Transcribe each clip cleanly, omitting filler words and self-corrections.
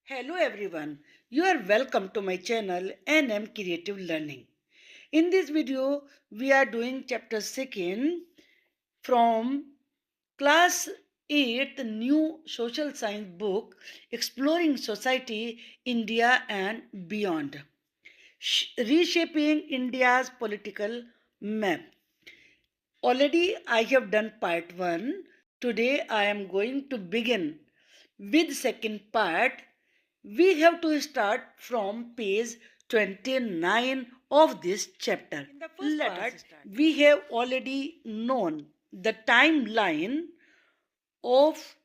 Hello everyone, you are welcome to my channel NM Creative Learning. In this video, we are doing chapter 2 from class 8 new social science book Exploring Society, India and Beyond. Reshaping India's political map. Already I have done part 1. Today I am going to begin with second part. We have to start from page 29 of this chapter. In the first part, we have already known the timeline of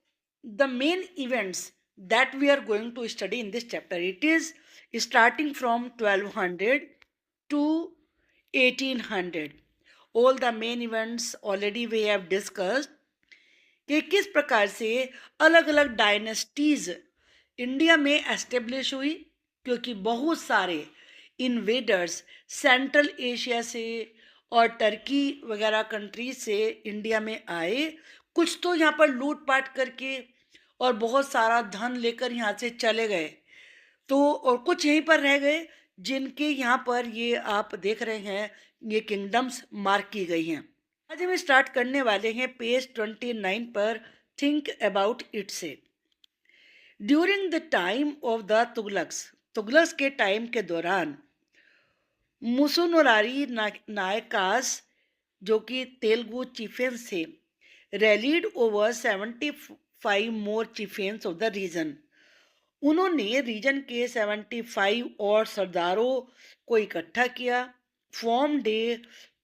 the main events that we are going to study in this chapter. It is starting from 1200 to 1800. All the main events already we have discussed कि किस प्रकार से अलग अलग dynasties India में establish हुई, क्योंकि बहुत सारे इन्वेडर्स सेंट्रल एशिया से और टर्की वगैरह कंट्रीज से इंडिया में आए। कुछ तो यहाँ पर लूटपाट करके और बहुत सारा धन लेकर यहाँ से चले गए, तो और कुछ यहीं पर रह गए जिनके यहाँ पर ये आप देख रहे हैं ये किंगडम्स मार्क की गई हैं। आज हम स्टार्ट करने वाले हैं पेज 29 पर। थिंक अबाउट इट से। During the time of the Tughlaqs के टाइम के दौरान मुसुनुरारी नायकास जो कि तेलुगु चीफेंस थे, rallied over 75 more chieftains of the region. उन्होंने रीजन के 75 और सरदारों को इकट्ठा किया। Form the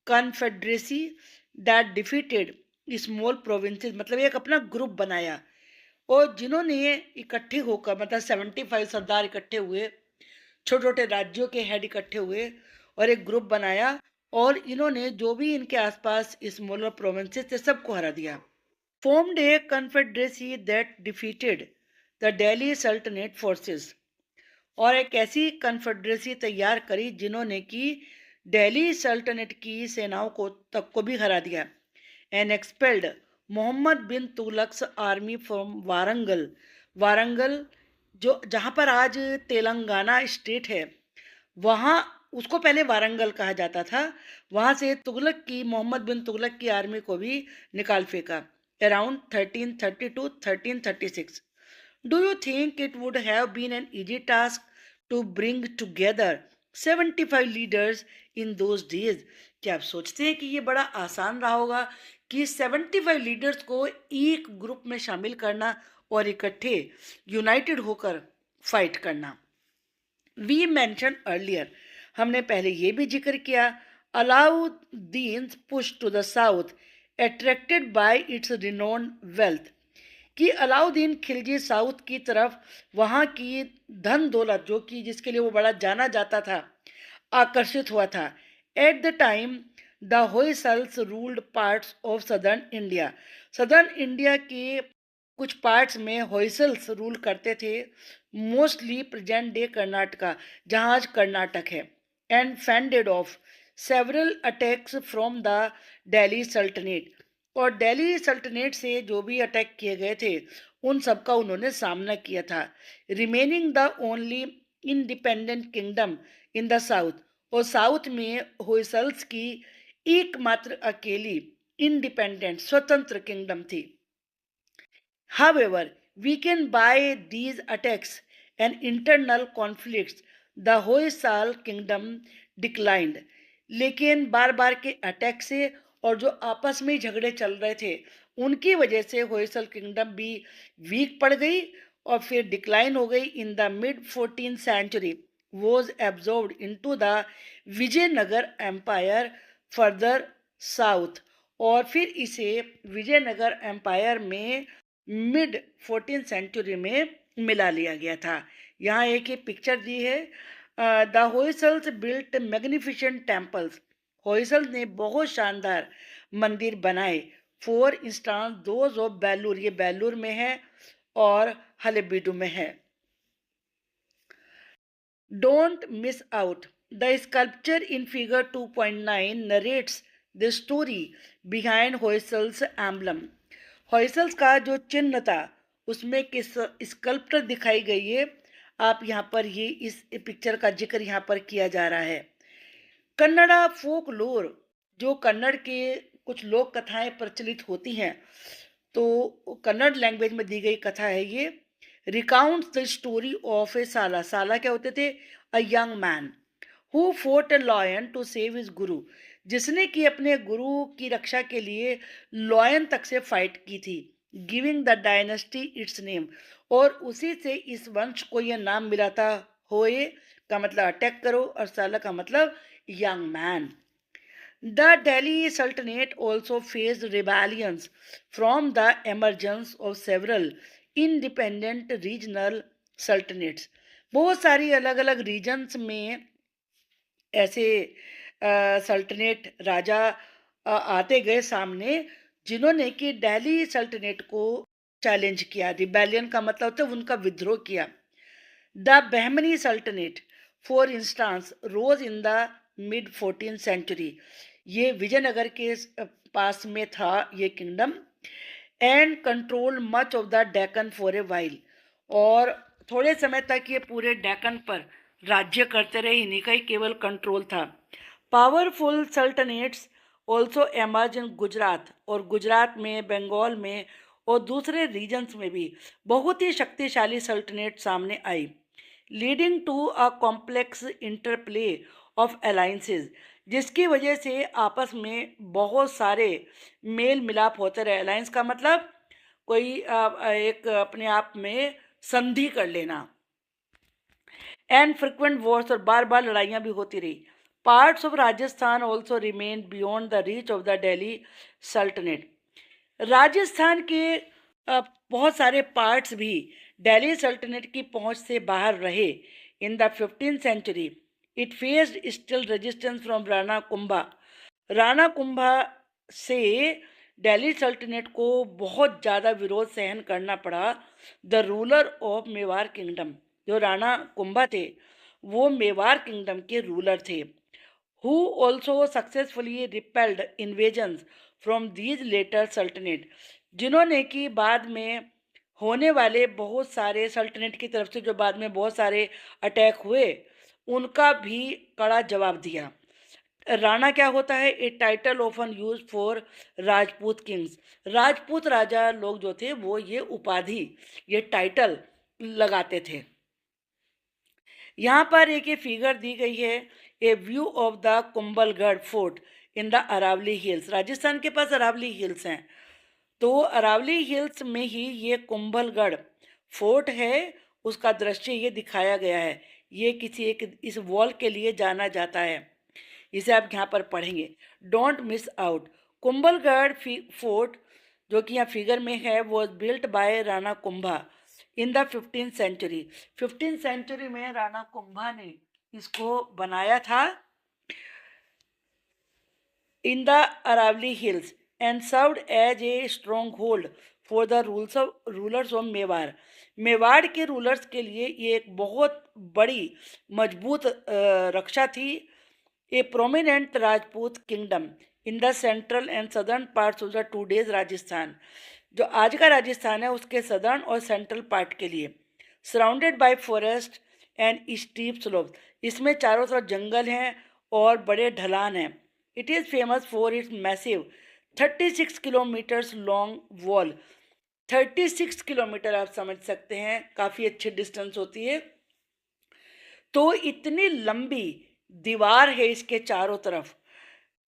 confederacy that defeated small provinces, मतलब एक अपना ग्रुप बनाया और जिन्होंने इकट्ठे होकर, मतलब 75 सरदार इकट्ठे हुए, छोटे छोटे राज्यों के हेड इकट्ठे हुए और एक ग्रुप बनाया और इन्होंने जो भी इनके आसपास स्मॉलर प्रोविंसेस थे सबको हरा दिया। Formed A confederacy that defeated the Delhi सल्तनत फोर्सेस, और एक ऐसी कन्फेडरेसी तैयार करी जिन्होंने कि दिल्ली सल्तनत की सेनाओं को तक को भी हरा दिया। And expelled Muhammad bin Tughlaq's army from Warangal जो जहाँ पर आज तेलंगाना स्टेट है, वहाँ उसको पहले वारंगल कहा जाता था, वहाँ से तुगलक की मोहम्मद बिन तुगलक की आर्मी को भी निकाल फेंका around 1332-1336। Do you think it would have been an easy task to bring together 75 leaders in those days? क्या आप सोचते हैं कि ये बड़ा आसान रहा होगा कि 75 लीडर्स को एक ग्रुप में शामिल करना और इकट्ठे यूनाइटेड होकर फाइट करना? वी मेंशन अर्लियर, हमने पहले ये भी जिक्र किया, Alauddin push to the south attracted by its renown wealth, कि अलाउद्दीन खिलजी साउथ की तरफ वहाँ की धन दौलत जो कि जिसके लिए वो बड़ा जाना जाता था आकर्षित हुआ था। At the time the Hoysalas ruled parts of southern India के कुछ पार्ट्स में होयसल्स रूल करते थे, मोस्टली प्रेजेंट डे कर्नाटका जहाँ आज कर्नाटक है। And fended off several attacks from the Delhi सल्तनत, और दिल्ली सल्तनत से जो भी अटैक किए गए थे उन सब का उन्होंने सामना किया था। Remaining the only independent kingdom in the south, और साउथ में होयसल्स की एकमात्र अकेली इंडिपेंडेंट स्वतंत्र किंगडम थी। However, weakened by these attacks and internal conflicts, the Hoysal kingdom declined. लेकिन बार बार के अटैक से और जो आपस में झगड़े चल रहे थे उनकी वजह से होयसल किंगडम भी वीक पड़ गई और फिर डिक्लाइन हो गई। In the mid 14th century was absorbed into the Vijayanagar empire further south, और फिर इसे विजयनगर एम्पायर में मिड 14th सेंचुरी में मिला लिया गया था। यहाँ एक ही पिक्चर दी है। The Hoysalas built magnificent temples, Hoysala ने बहुत शानदार मंदिर बनाए। For instance those of Belur, ये बेलूर में है और हलेबीडू में है। Don't miss out the sculpture in figure 2.9 narrates the story behind Hoysalas emblem. Hoysalas का जो चिन्ह था उसमें किस स्कल्पचर दिखाई गई है, आप यहाँ पर ये इस पिक्चर का जिक्र यहाँ पर किया जा रहा है। कन्नड़ा फोक लोर, जो कन्नड़ के कुछ लोक कथाएं प्रचलित होती हैं, तो कन्नड़ लैंग्वेज में दी गई कथा है ये। Recounts the story of a Sala. Sala क्या होते थे? A young man who fought a lion to save his guru, जिसने कि अपने गुरु की रक्षा के लिए लॉयन तक से फाइट की थी। Giving the dynasty it's name, और उसी से इस वंश को यह नाम मिला था। होए का मतलब अटैक करो, और साला का मतलब young man. The Delhi Sultanate also faced rebellions from the emergence of several independent regional sultanates. बहुत सारी अलग अलग रीजन्स में ऐसे सल्तनेट राजा आते गए सामने, जिन्होंने कि दिल्ली सल्तनेट को चैलेंज किया। रिबेलियन का मतलब होता है उनका विद्रोह किया। The Bahmani sultanate for instance rose in the mid 14th century. ये विजयनगर के पास में था ये kingdom. And control much of the Deccan for a while, और थोड़े समय तक ये पूरे डेक्कन पर राज्य करते रहे, इन्हीं का ही केवल कंट्रोल था। पावरफुल सल्तनेट्स ऑल्सो एमर्ज इन गुजरात, और गुजरात में, बंगाल में और दूसरे रीजन्स में भी बहुत ही शक्तिशाली सल्तनेट सामने आई, leading to a complex interplay of alliances, जिसकी वजह से आपस में बहुत सारे मेल मिलाप होते रहे। अलायंस का मतलब कोई एक अपने आप में संधि कर लेना। एंड फ्रिक्वेंट वॉर्स, और बार बार लड़ाइयाँ भी होती रही। Parts of Rajasthan also remain beyond the reach of the Delhi sultanate. Rajasthan के बहुत सारे पार्ट्स भी दिल्ली सल्तनत की पहुंच से बाहर रहे। In the 15th century it faced still resistance from Rana Kumbha. Rana Kumbha से दिल्ली सल्तनत को बहुत ज़्यादा विरोध सहन करना पड़ा। The ruler of Mewar kingdom, जो राणा कुंभा थे वो मेवाड़ किंगडम के रूलर थे। who also successfully repelled invasions from these later sultanate, जिन्होंने कि बाद में होने वाले बहुत सारे सल्तनत की तरफ से जो बाद में बहुत सारे अटैक हुए उनका भी कड़ा जवाब दिया। राणा क्या होता है? A title often use for Rajput kings. Rajput राजा लोग जो थे वो ये उपाधि, ये टाइटल लगाते थे। यहाँ पर एक ये फिगर दी गई है, a view of the Kumbhalgarh fort in the Aravalli hills. Rajasthan के पास अरावली हिल्स हैं, तो अरावली हिल्स में ही ये कुंभलगढ़ फोर्ट है, उसका दृश्य ये दिखाया गया है। ये किसी एक इस वॉल के लिए जाना जाता है, इसे आप यहाँ पर पढ़ेंगे। Don't miss out. Kumbhalgarh fort जो कि यहाँ फिगर में है वो built by Rana Kumbha in the 15th century. 15th century में राणा कुंभा ने इसको बनाया था in the Aravalli hills and served as a stronghold for the rulers of Mewar. Mewar के रूलर्स के लिए ये एक बहुत बड़ी मजबूत रक्षा थी। ए prominent Rajput kingdom in the central and southern parts of the today's Rajasthan, जो आज का राजस्थान है उसके सदर्न और सेंट्रल पार्ट के लिए। Surrounded by forest and steep slope, इसमें चारों तरफ जंगल हैं और बड़े ढलान हैं। It is famous for its massive 36 kilometres long wall. 36 kilometre आप समझ सकते हैं, काफ़ी अच्छी डिस्टेंस होती है। तो इतनी लंबी दीवार है इसके चारों तरफ,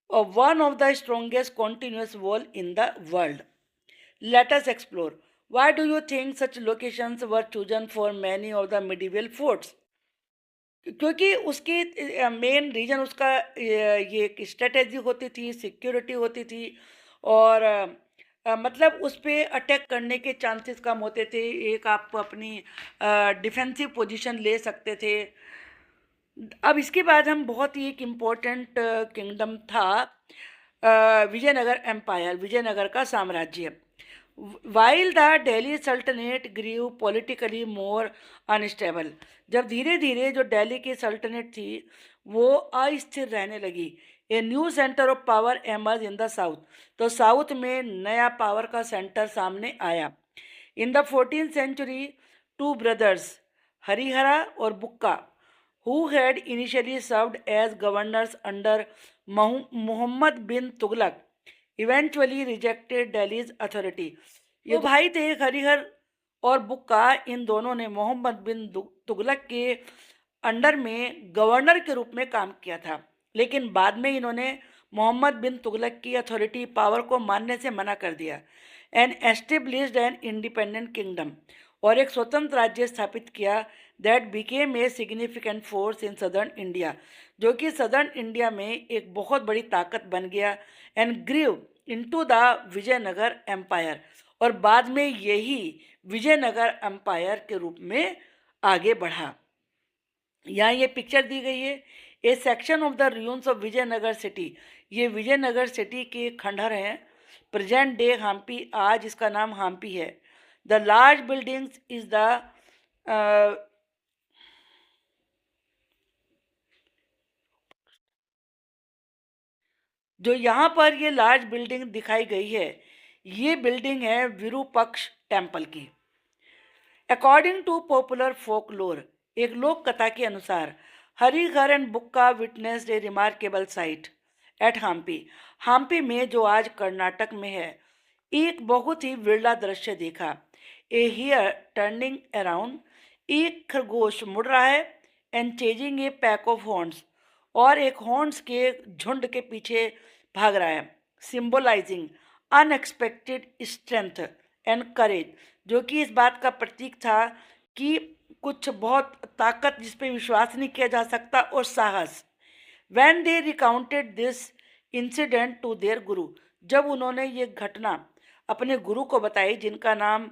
और one of the strongest continuous wall in the world. Let us explore why do you think such locations were chosen for many of the medieval forts. क्योंकि उसकी मेन रीजन उसका ये एक स्ट्रेटेजी होती थी, सिक्योरिटी होती थी, और मतलब उस पर अटैक करने के चांसेस कम होते थे। एक आप अपनी डिफेंसिव पोजीशन ले सकते थे। अब इसके बाद हम बहुत ही एक इम्पोर्टेंट किंगडम था विजयनगर एम्पायर, विजयनगर का साम्राज्य। वाइल द दिल्ली सल्तनत ग्रीव पॉलिटिकली मोर अनस्टेबल, जब धीरे धीरे जो दिल्ली की सल्तनत थी वो अस्थिर रहने लगी। A new centre of power emerge in the south, तो साउथ में नया पावर का सेंटर सामने आया। In the 14th century two brothers Harihara और Bukka, who had initially served as governors under Muhammad bin Tughlaq, eventually rejected Delhi's authority. ये भाई थे हरिहर और बुक्का, इन दोनों ने मोहम्मद बिन तुगलक के अंडर में गवर्नर के रूप में काम किया था, लेकिन बाद में इन्होंने मोहम्मद बिन तुगलक की अथॉरिटी पावर को मानने से मना कर दिया and established an independent kingdom, और एक स्वतंत्र राज्य स्थापित किया that became a significant force in southern India, जो कि सदर्न इंडिया में एक बहुत बड़ी ताकत बन गया and grew into the Vijayanagar empire, और बाद में यही विजयनगर एम्पायर के रूप में आगे बढ़ा। यहाँ ये पिक्चर दी गई है, a section of the ruins of Vijayanagara city, ये विजयनगर सिटी के खंडहर हैं, प्रेजेंट डे हम्पी, आज इसका नाम हम्पी है। The large buildings is the जो यहाँ पर ये लार्ज बिल्डिंग दिखाई गई है, ये बिल्डिंग है विरूपक्ष टेम्पल की। According to popular folklore, एक लोक कथा के अनुसार, Harihara and Bukka witnessed a remarkable sight at Hampi, Hampi में जो आज कर्नाटक में है, एक बहुत ही विरला दृश्य देखा। ए हियर टर्निंग अराउंड, एक खरगोश मुड़ रहा है, and chasing A pack of horns, और एक हॉर्न्स के झुंड के पीछे भाग रहा है, symbolising unexpected strength and courage, जो कि इस बात का प्रतीक था कि कुछ बहुत ताकत जिस पे विश्वास नहीं किया जा सकता, और साहस। When they recounted this incident to their guru, जब उन्होंने ये घटना अपने गुरु को बताई जिनका नाम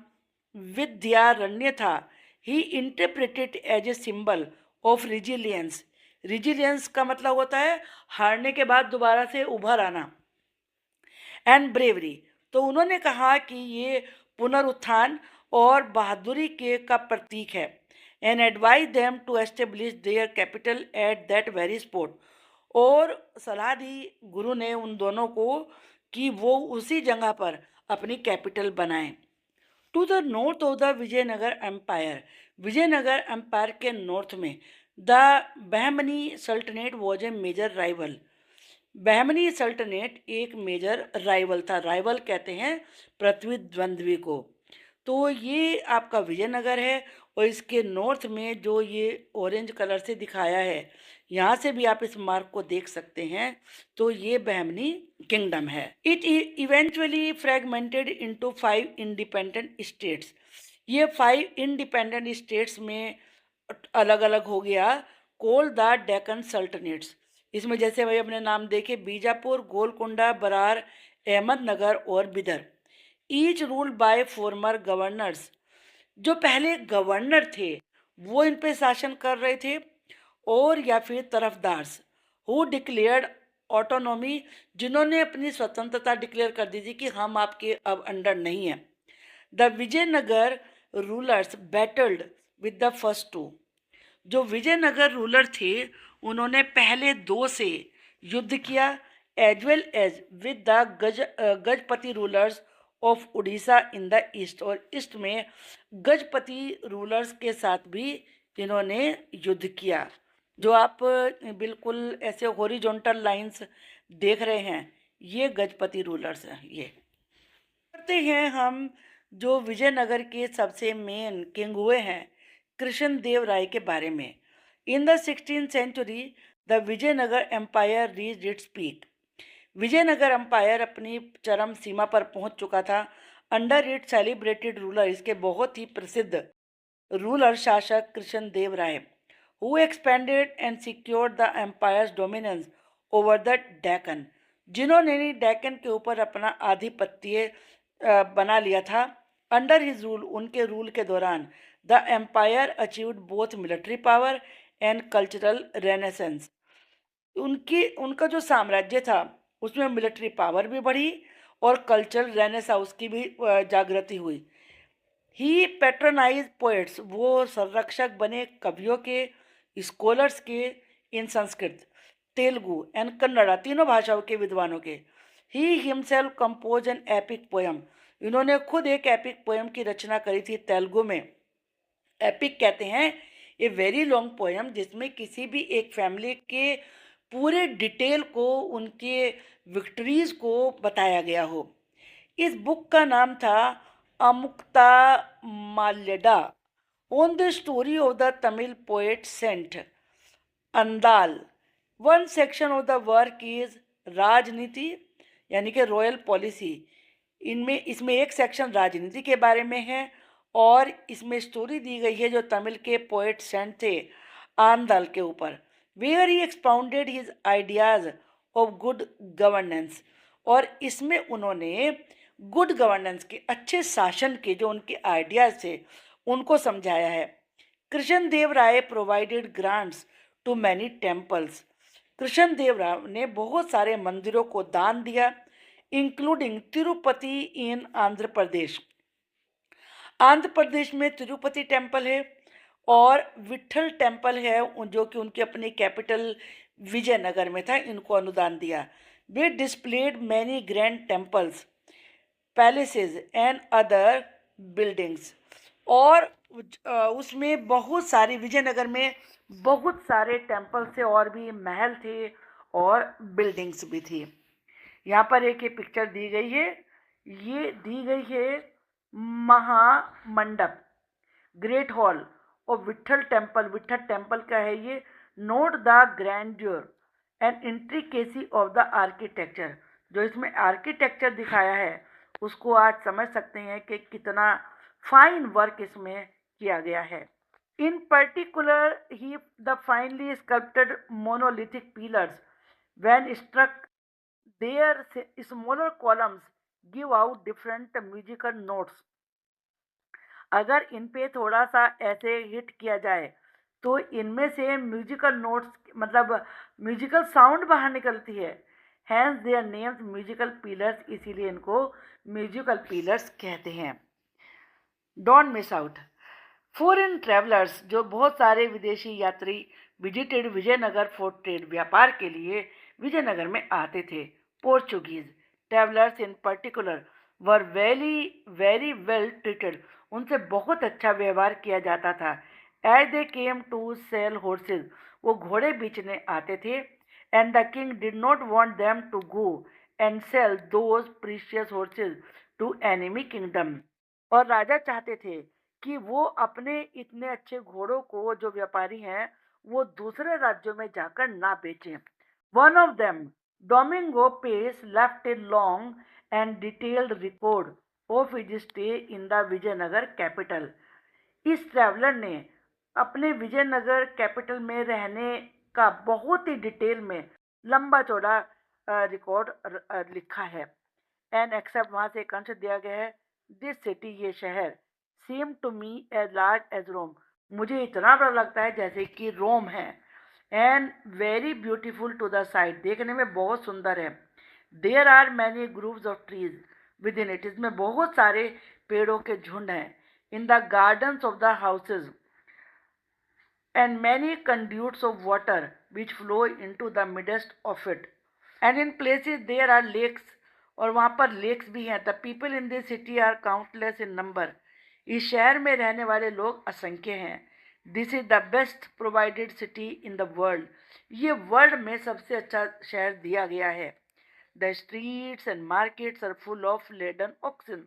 विद्यारण्य था, he interpreted as a symbol of resilience, resilience का मतलब होता है हारने के बाद दोबारा से उभर आना, एंड ब्रेवरी, तो उन्होंने कहा कि ये पुनरुत्थान और बहादुरी के का प्रतीक है, and advise them to establish their capital at that very spot, और सलाह दी गुरु ने उन दोनों को कि वो उसी जगह पर अपनी कैपिटल बनाएं। To the north of the Vijayanagar empire, Vijayanagar empire के नॉर्थ में the Bahmani sultanate was a major rival, Bahmani sultanate एक मेजर राइवल था, राइवल कहते हैं प्रतिद्वंद्वी को। तो ये आपका विजयनगर है, और इसके नॉर्थ में जो ये ऑरेंज कलर से दिखाया है, यहाँ से भी आप इस मार्क को देख सकते हैं, तो ये बहमनी किंगडम है। It eventually fragmented into 5 independent states, ये 5 इंडिपेंडेंट स्टेट्स में अलग अलग हो गया, कोल द डेक्कन सल्तनेट्स, इसमें जैसे भाई अपने नाम देखे, बीजापुर, गोलकुंडा, बरार, अहमदनगर और Bidar, each ruled by farmer governors, जो पहले गवर्नर थे वो इन पे शासन कर रहे थे, और या फिर तरफदार्स, हु डिक्लेयर्ड ऑटोनॉमी, जिन्होंने अपनी स्वतंत्रता डिक्लेयर कर दी थी कि हम आपके अब अंडर नहीं हैं। The Vijayanagara rulers battled with the first two, जो विजयनगर रूलर थे उन्होंने पहले 2 से युद्ध किया, as well as with the Gajapati rulers of Orissa in the east, और ईस्ट में गजपति रूलर्स के साथ भी इन्होंने युद्ध किया। जो आप बिल्कुल ऐसे हॉरिजॉन्टल लाइंस देख रहे हैं, ये गजपति रूलर्स हैं। ये करते हैं हम जो विजयनगर के सबसे मेन किंग हुए हैं, कृष्ण देव राय के बारे में। In the 16th century the Vijayanagar empire reached its peak, Vijayanagara empire अपनी चरम सीमा पर पहुंच चुका था अंडर इट सेलिब्रेटेड रूलर, इसके बहुत ही प्रसिद्ध रूलर शासक Krishna Deva Raya, who expanded and secured the empire's dominance over the Deccan, जिन्होंने डेक्कन के ऊपर अपना आधिपत्य बना लिया था। अंडर हिज रूल, उनके रूल के दौरान the empire achieved both military power and cultural renaissance, उनका जो साम्राज्य था उसमें मिलिट्री पावर भी बढ़ी और कल्चरल रेनेसाउस की भी जागृति हुई। ही पैट्रोनाइज पोएट्स, वो संरक्षक बने कवियों के, स्कॉलर्स के इन संस्कृत, तेलुगु एंड कन्नड़ा तीनों भाषाओं के विद्वानों के। He himself compose an epic poem, इन्होंने खुद एक एपिक पोएम की रचना करी थी तेलुगु में। एपिक कहते हैं ए वेरी लॉन्ग पोएम जिसमें किसी भी एक फैमिली के पूरे डिटेल को, उनके विक्ट्रीज को बताया गया हो। इस बुक का नाम था Amukta Malyada, on the story of the Tamil poet saint Andal. One section of the work is राजनीति, यानी कि रॉयल पॉलिसी। इनमें इसमें एक सेक्शन राजनीति के बारे में है और इसमें स्टोरी दी गई है जो तमिल के पोएट सेंट थे आंदाल के ऊपर, where he expounded his ideas of good governance. और इसमें उन्होंने गुड गवर्नेंस के, अच्छे शासन के जो उनके आइडियाज थे उनको समझाया है। Krishna Deva Raya provided grants to many temples. Krishna Deva Raya ने बहुत सारे मंदिरों को दान दिया, इंक्लूडिंग तिरुपति इन आंध्र प्रदेश। आंध्र प्रदेश में तिरुपति टेम्पल है और विठल टेम्पल है जो कि उनकी अपनी कैपिटल विजयनगर में था, इनको अनुदान दिया। वे displayed many grand temples, palaces and other buildings. और उसमें बहुत सारी, विजयनगर में बहुत सारे टेम्पल थे और भी महल थे और बिल्डिंग्स भी थी। यहाँ पर एक ये पिक्चर दी गई है, ये दी गई है महामंडप, ग्रेट हॉल और विठल टेम्पल। विठल टेम्पल का है ये। Note the grandeur and intricacy of the architecture. जो इसमें आर्किटेक्चर दिखाया है उसको आज समझ सकते हैं कि कितना फाइन वर्क इसमें किया गया है। इन particular he the finally sculpted monolithic pillars when struck, their smaller columns give out different musical notes। अगर इन पे थोड़ा सा ऐसे हिट किया जाए तो इनमें से म्यूजिकल नोट्स, मतलब म्यूजिकल साउंड बाहर निकलती है। Hence their names musical pillars, इसीलिए इनको म्यूजिकल पिलर्स कहते हैं। Don't miss out. Foreign travellers, जो बहुत सारे विदेशी यात्री विजिटेड विजयनगर फॉर ट्रेड, व्यापार के लिए विजयनगर में आते थे। Portuguese travellers in particular were very well treated, उनसे बहुत अच्छा व्यवहार किया जाता था। As they came to sell horses, वो घोड़े बेचने आते थे। And the king did not want them to go and sell those precious horses to enemy kingdom. और राजा चाहते थे कि वो अपने इतने अच्छे घोड़ों को, जो व्यापारी हैं, वो दूसरे राज्यों में जाकर ना बेचें। One of them, Domingo Paes, left a long and detailed record of his stay in the Vijayanagara capital. इस ट्रैवलर ने अपने विजयनगर कैपिटल में रहने का बहुत ही डिटेल में लंबा चौड़ा रिकॉर्ड लिखा है। एंड एक्सेप्ट, वहाँ से एक अंश दिया गया है, दिस सिटी, ये शहर, seems to me as large as Rome, मुझे इतना बड़ा लगता है जैसे कि रोम है। And very beautiful to the sight, देखने में बहुत सुंदर है। There are many groups of trees within it, इसमें बहुत सारे पेड़ों के झुंड हैं। In the gardens of the houses and many conduits of water which flow into the midst of it, and in places there are lakes, और वहाँ पर लेक्स भी हैं। The people in this city are countless in number, इस शहर में रहने वाले लोग असंख्य हैं। This is the best provided city in the world, ये वर्ल्ड में सबसे अच्छा शहर दिया गया है। The streets and markets are full of laden oxen,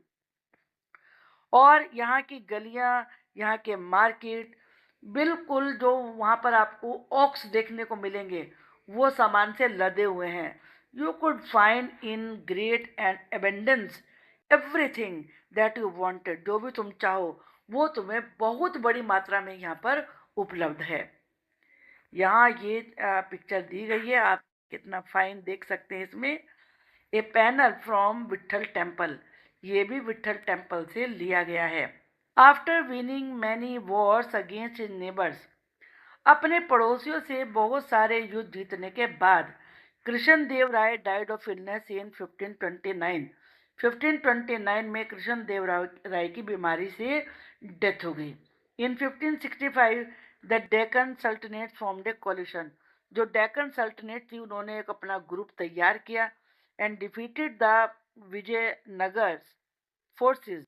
और यहाँ की गलियाँ, यहाँ के मार्केट, बिल्कुल जो वहाँ पर आपको ऑक्स देखने को मिलेंगे वो सामान से लदे हुए हैं। You could find in great and abundance everything that you wanted, जो भी तुम चाहो वो तुम्हें बहुत बड़ी मात्रा में यहाँ पर उपलब्ध है। यहाँ ये पिक्चर दी गई है, आप कितना फाइन देख सकते हैं इसमें। ए पैनल फ्रॉम विठल टेम्पल, ये भी विठल टेम्पल से लिया गया है। After winning many Wars against his neighbours, अपने पड़ोसियों से बहुत सारे युद्ध जीतने के बाद कृष्ण देव राय डाइड ऑफ इलनेस इन 1529। 1529 में कृष्ण देव राय की बीमारी से डेथ हो गई। In 1565 the Deccan sultanate formed a coalition, जो डेक्कन सल्तनेट थी उन्होंने एक अपना ग्रुप तैयार किया and defeated the Vijayanagara forces,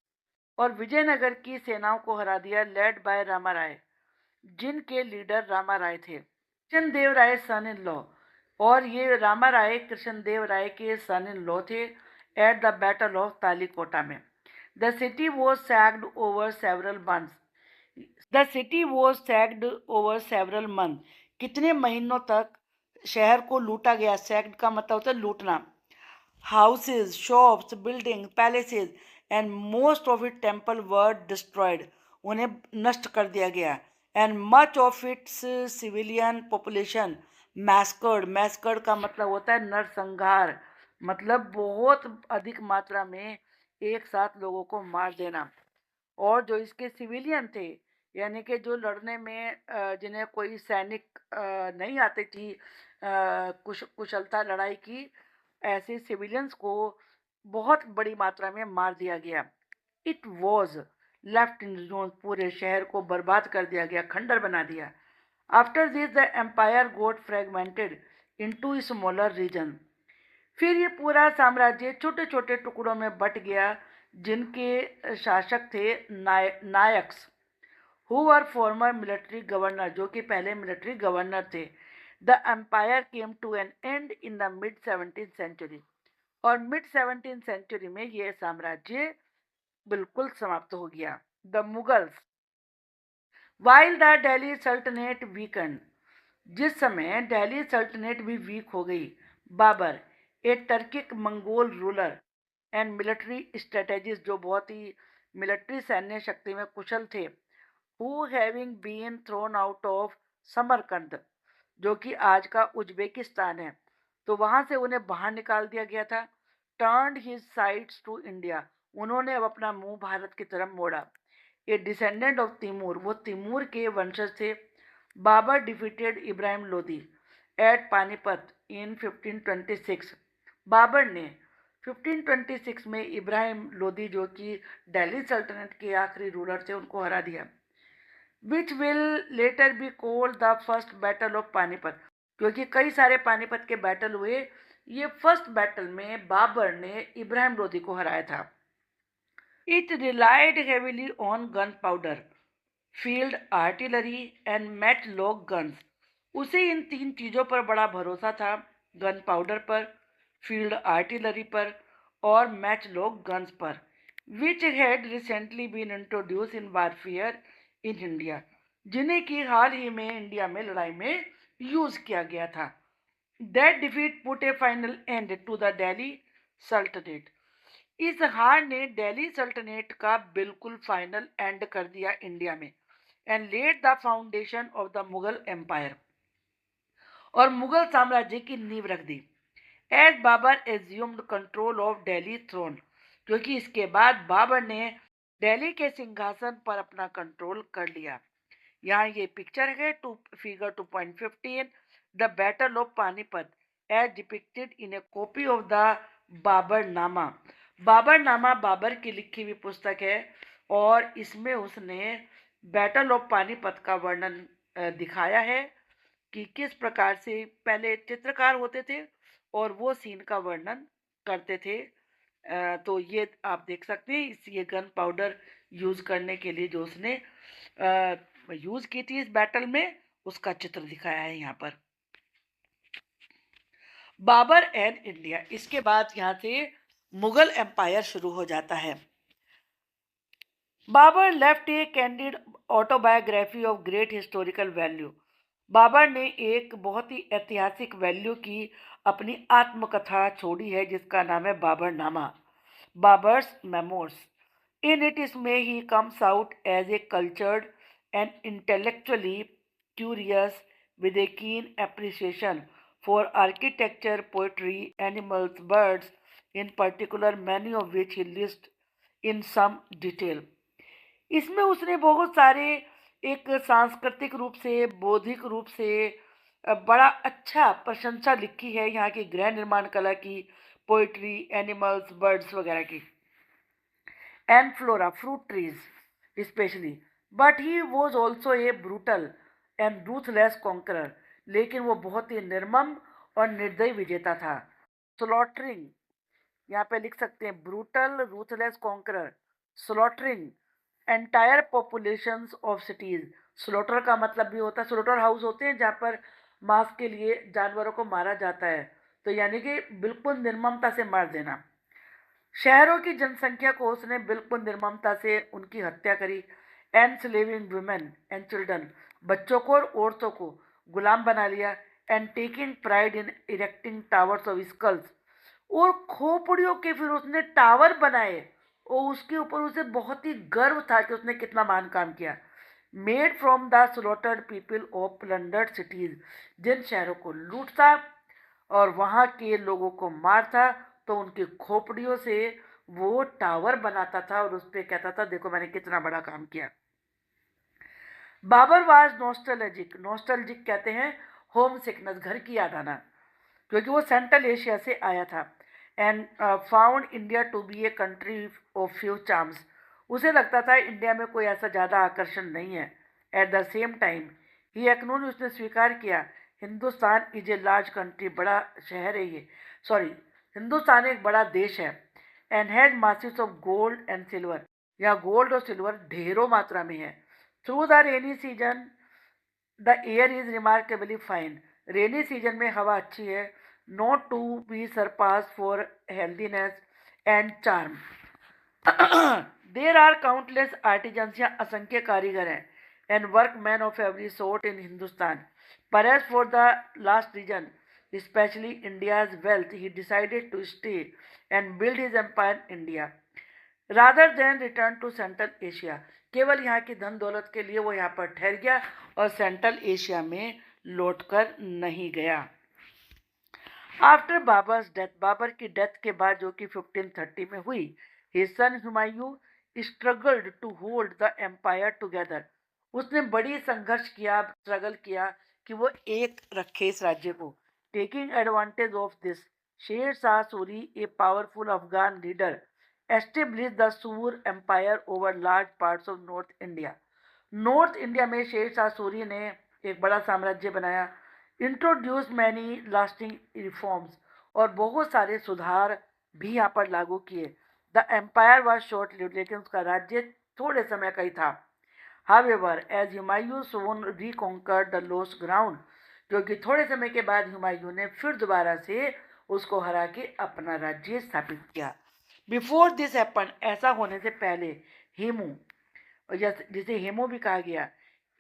और विजयनगर की सेनाओं को हरा दिया, लेड बाय रामा राय। जिनके लीडर रामा राय थे, कृष्ण देव राय सन इन लॉ, और ये रामा राय कृष्ण देव राय के सन इन लॉ थे at the battle of Talikota में। The city was sacked over several months. The city was sacked over several month, कितने महीनों तक शहर को लूटा गया। सैक्ड का मतलब होता है लूटना। Houses, shops, buildings, palaces and most of its temple were destroyed. उन्हें नष्ट कर दिया गया। And much of its civilian population massacred. Massacred का मतलब होता है नरसंहार, मतलब बहुत अधिक मात्रा में एक साथ लोगों को मार देना। और जो इसके सिविलियन थे, यानी कि जो लड़ने में जिन्हें कोई सैनिक नहीं आती थी कुशलता लड़ाई की, ऐसे सिविलियंस को बहुत बड़ी मात्रा में मार दिया गया। It was left in zone, पूरे शहर को बर्बाद कर दिया गया, खंडर बना दिया। After this the empire got fragmented into smaller region. फिर ये पूरा साम्राज्य छोटे छोटे टुकड़ों में बट गया, जिनके शासक थे Nayaks, who were former military governor, जो कि पहले मिलिट्री गवर्नर थे। The empire came to an end in the mid 17th century, और मिड 17th सेंचुरी में ये साम्राज्य बिल्कुल समाप्त हो गया। The Mughals, while the Delhi सल्तनत वीकन, जिस समय दिल्ली सल्तनत भी वीक हो गई, Babur a Turkic Mongol ruler and military strategist, जो बहुत ही मिलिट्री सैन्य शक्ति में कुशल थे, who having been thrown out of Samarkand, जो कि आज का उज्बेकिस्तान है, तो वहां से उन्हें बाहर निकाल दिया गया था। Turned his sights to India, उन्होंने अब अपना मुंह भारत की तरफ मोड़ा। ए डिसेंडेंट ऑफ तिमूर, वो तिमूर के वंशज थे। Babur defeated Ibrahim Lodi at Panipat in 1526, Babur ने 1526 में इब्राहिम लोदी, जो कि दिल्ली सल्तनत के आखिरी रूलर थे, उनको हरा दिया। Which will later be called the first battle of Panipat, क्योंकि कई सारे पानीपत के बैटल हुए, ये फर्स्ट बैटल में बाबर ने इब्राहिम लोदी को हराया था। It relied heavily on gunpowder, field artillery and matchlock guns, उसे इन तीन चीज़ों पर बड़ा भरोसा था, गन पाउडर पर, फील्ड आर्टिलरी पर और मैचलॉक गन्स पर, which had recently been introduce in warfare in India, जिन्हें कि हाल ही में इंडिया में लड़ाई में यूज किया गया था। That defeat put a final end to the Delhi Sultanate, इस हार ने दिल्ली सल्तनत का बिल्कुल फाइनल एंड कर दिया इंडिया में, and led the foundation of the Mughal empire, और मुगल साम्राज्य की नींव रख दी। As Babur assumed control of Delhi throne, क्योंकि इसके बाद बाबर ने दिल्ली के सिंहासन पर अपना कंट्रोल कर लिया। यहाँ ये पिक्चर है figure 2.15, the battle of Panipat as depicted in a copy of the Baburnama. Baburnama Babur की लिखी हुई पुस्तक है, और इसमें उसने बैटल ऑफ पानीपत का वर्णन दिखाया है कि किस प्रकार से पहले चित्रकार होते थे और वो सीन का वर्णन करते थे। तो ये आप देख सकते हैं, ये गन पाउडर यूज करने के लिए जो उसने यूज की थी इस बैटल में, उसका चित्र दिखाया है यहाँ पर। बाबर एंड इंडिया, इसके बाद यहाँ से मुगल एम्पायर शुरू हो जाता है। Babur left a candid autobiography of great historical value, Babur ने एक बहुत ही ऐतिहासिक वैल्यू की अपनी आत्मकथा छोड़ी है, जिसका नाम है Baburnama, Babur's memoirs. In it इसमें he comes out as a cultured and intellectually curious with a keen appreciation for architecture, poetry, animals, birds, in particular, many of which he lists in some detail. इसमें उसने बहुत सारे एक सांस्कृतिक रूप से, बौद्धिक रूप से बड़ा अच्छा प्रशंसा लिखी है यहाँ की गृह निर्माण कला की, पोइट्री, एनिमल्स, बर्ड्स वगैरह की, and flora, fruit trees specially. But he was also a brutal and ruthless conqueror, लेकिन वो बहुत ही निर्मम और निर्दयी विजेता था। स्लॉटरिंग, यहाँ पे लिख सकते हैं brutal, ruthless conqueror, slaughtering entire populations of cities, slaughter का मतलब भी होता है, स्लॉटर हाउस होते हैं जहाँ पर मांस के लिए जानवरों को मारा जाता है, तो यानी कि बिल्कुल निर्ममता से मार देना। शहरों की जनसंख्या को उसने बिल्कुल निर्ममता से उनकी हत्या करी। एनस्लेविंग वुमेन एंड चिल्ड्रन, बच्चों को और औरतों को गुलाम बना लिया। And taking pride in erecting towers of skulls, और खोपड़ियों के फिर उसने टावर बनाए और उसके ऊपर उसे बहुत ही गर्व था कि उसने कितना महान काम किया। Made from the slaughtered people of plundered cities, जिन शहरों को लूटता और वहाँ के लोगों को मारता, तो उनकी खोपड़ियों से वो टावर बनाता था और उस पर कहता था देखो मैंने कितना बड़ा काम किया। बाबर वाज नॉस्टैल्जिक, नॉस्टैल्जिक कहते हैं होम सिकनेस, घर की याद आना, क्योंकि वो सेंट्रल एशिया से आया था। And found India to be a country of few charms, उसे लगता था इंडिया में कोई ऐसा ज़्यादा आकर्षण नहीं है। एट द सेम टाइम ही एक्नोन, उसने स्वीकार किया Hindustan is a large country, बड़ा शहर है ये, सॉरी हिंदुस्तान एक बड़ा देश है। And has masses of gold and silver, या गोल्ड और सिल्वर ढेरों मात्रा में है। Through the rainy season the air is remarkably fine, rainy season में हवा अच्छी है। Not to be surpassed for healthiness and charm. There are countless artisans, या असंख्य कारीगर हैं, and workman of every sort in Hindustan. पर as for the last reason, specially India's wealth, he decided to stay and build his empire India rather than return to central Asia. केवल यहाँ की धन दौलत के लिए वो यहाँ पर ठहर गया और सेंट्रल एशिया में लौटकर नहीं गया। आफ्टर बाबर्स डेथ, बाबर की डेथ के बाद जो कि 1530 में हुई, his son Humayun struggled to hold the empire together, उसने बड़ी संघर्ष किया, स्ट्रगल किया कि वो एक रखे इस राज्य को। Taking advantage of this, Sher Shah Suri, a powerful Afghan leader, establish the Sur empire over large parts of north India. North India में शेर शाह सूरी ने एक बड़ा साम्राज्य बनाया। इंट्रोड्यूस मैनी लास्टिंग रिफॉर्म्स, और बहुत सारे सुधार भी यहाँ पर लागू किए। The empire was short lived, लेकिन उसका राज्य थोड़े समय का ही था। However as Humayun soon reconquered the lost ground, क्योंकि थोड़े समय के बाद हुमायूं ने फिर दोबारा से उसको हरा के अपना राज्य स्थापित किया। बिफोर दिस हैपन, ऐसा होने से पहले, हेमू, जिसे हेमू भी कहा गया,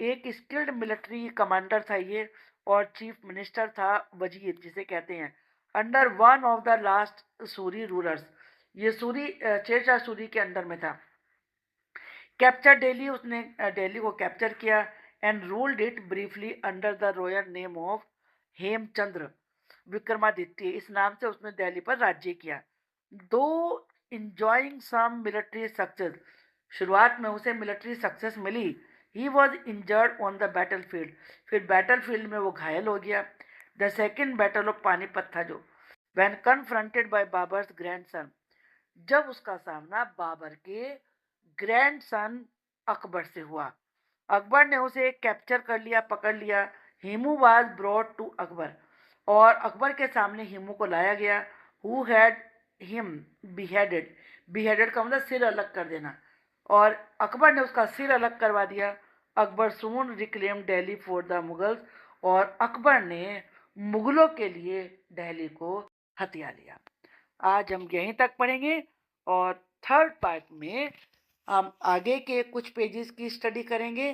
एक स्किल्ड मिलिट्री कमांडर था ये, और चीफ मिनिस्टर था, वजीर जिसे कहते हैं, under one of the last Suri rulers, ये सूरी शेरशाह सूरी के अंडर में था। कैप्चर दिल्ली, उसने दिल्ली को कैप्चर किया। And ruled it briefly under the royal name of Hemchandra Vikramaditya, इस नाम से उसने दिल्ली पर राज्य किया। दो इंजॉइंग सम मिलिट्री सक्सेस, शुरुआत में उसे मिलिट्री सक्सेस मिली। He was injured on the battlefield, फिर बैटल फील्ड में वो घायल हो गया। The second battle of Panipat था जो, when confronted by Babur's grandson, जब उसका सामना बाबर के ग्रैंडसन अकबर से हुआ। अकबर ने उसे कैप्चर कर लिया, पकड़ लिया। Hemu was brought to Akbar, और अकबर के सामने हेमू को लाया गया। Who had him beheaded, beheaded का मतलब सिर अलग कर देना, और अकबर ने उसका सिर अलग करवा दिया। Akbar soon reclaim Delhi for the Mughals, और अकबर ने मुगलों के लिए दिल्ली को हथिया लिया। आज हम यहीं तक पढ़ेंगे, और थर्ड पार्ट में हम आगे के कुछ पेजेस की स्टडी करेंगे।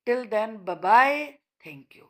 Till then bye bye, thank you.